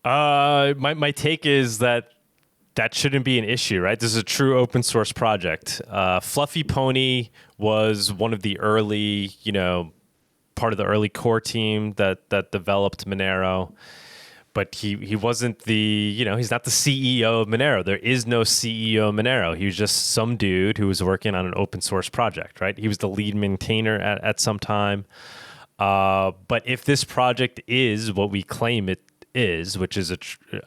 My take is that shouldn't be an issue, right? This is a true open source project. Fluffypony was one of the early, part of the early core team that developed Monero. But he wasn't he's not the CEO of Monero. There is no CEO of Monero. He was just some dude who was working on an open source project, right? He was the lead maintainer at some time. But if this project is what we claim it is, which is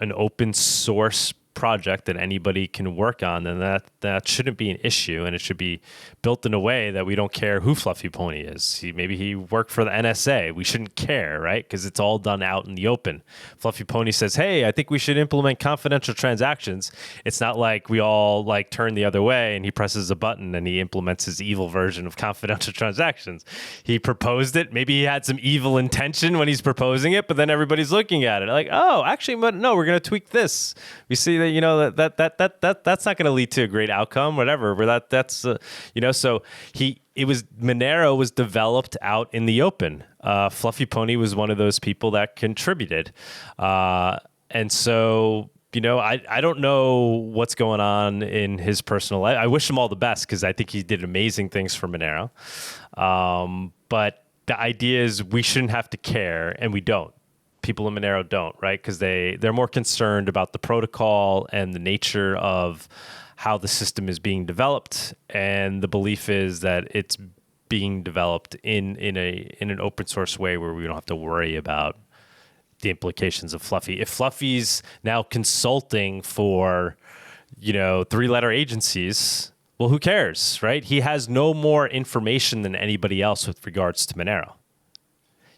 an open source project that anybody can work on, then that shouldn't be an issue, and it should be built in a way that we don't care who Fluffypony is. Maybe he worked for the NSA. We shouldn't care, right? Because it's all done out in the open. Fluffypony says, "Hey, I think we should implement confidential transactions." It's not like we all turn the other way and he presses a button and he implements his evil version of confidential transactions. He proposed it. Maybe he had some evil intention when he's proposing it, but then everybody's looking at it like, "Oh, actually, but no, we're going to tweak this." We see that that's not going to lead to a great outcome, whatever. But so Monero was developed out in the open. Fluffypony was one of those people that contributed, and so I don't know what's going on in his personal life. I wish him all the best because I think he did amazing things for Monero. But the idea is we shouldn't have to care, and we don't. People in Monero don't, right? Because they're more concerned about the protocol and the nature of how the system is being developed, and the belief is that it's being developed in an open source way where we don't have to worry about the implications of Fluffy. If Fluffy's now consulting for 3-letter agencies, well, who cares, right? He has no more information than anybody else with regards to Monero.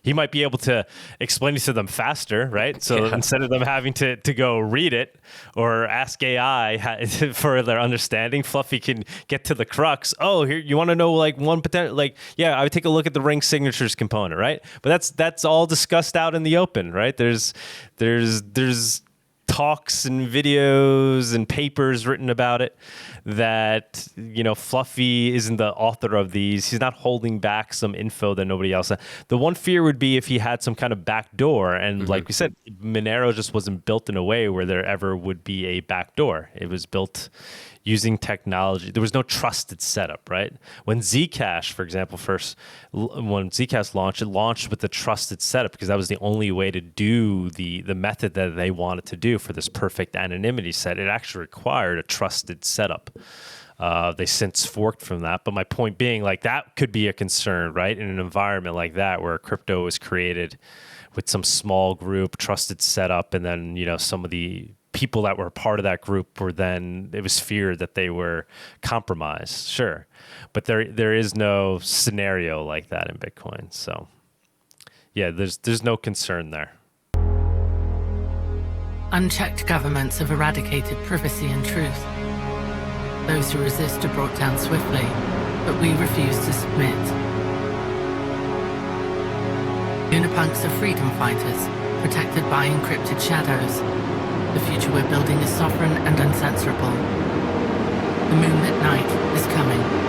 He might be able to explain it to them faster, right? So instead of them having to go read it or ask AI for their understanding, Fluffy can get to the crux. Oh, here, you want to know one potential, I would take a look at the ring signatures component, right? But that's all discussed out in the open, right? There's talks and videos and papers written about it that, Fluffy isn't the author of these. He's not holding back some info that nobody else has. The one fear would be if he had some kind of back door. And like we said, Monero just wasn't built in a way where there ever would be a back door. It was built using technology. There was no trusted setup, right? When Zcash, for example, when Zcash launched, it launched with the trusted setup because that was the only way to do the method that they wanted to do for this perfect anonymity set. It actually required a trusted setup. They since forked from that. But my point being, that could be a concern, right? In an environment like that where crypto was created with some small group, trusted setup, and then, some of the people that were part of that group it was feared that they were compromised. Sure. But there is no scenario like that in Bitcoin. So yeah, there's no concern there. Unchecked governments have eradicated privacy and truth. Those who resist are brought down swiftly, but we refuse to submit. Unipunks are freedom fighters, protected by encrypted shadows. The future we're building is sovereign and uncensorable. The moonlit night is coming.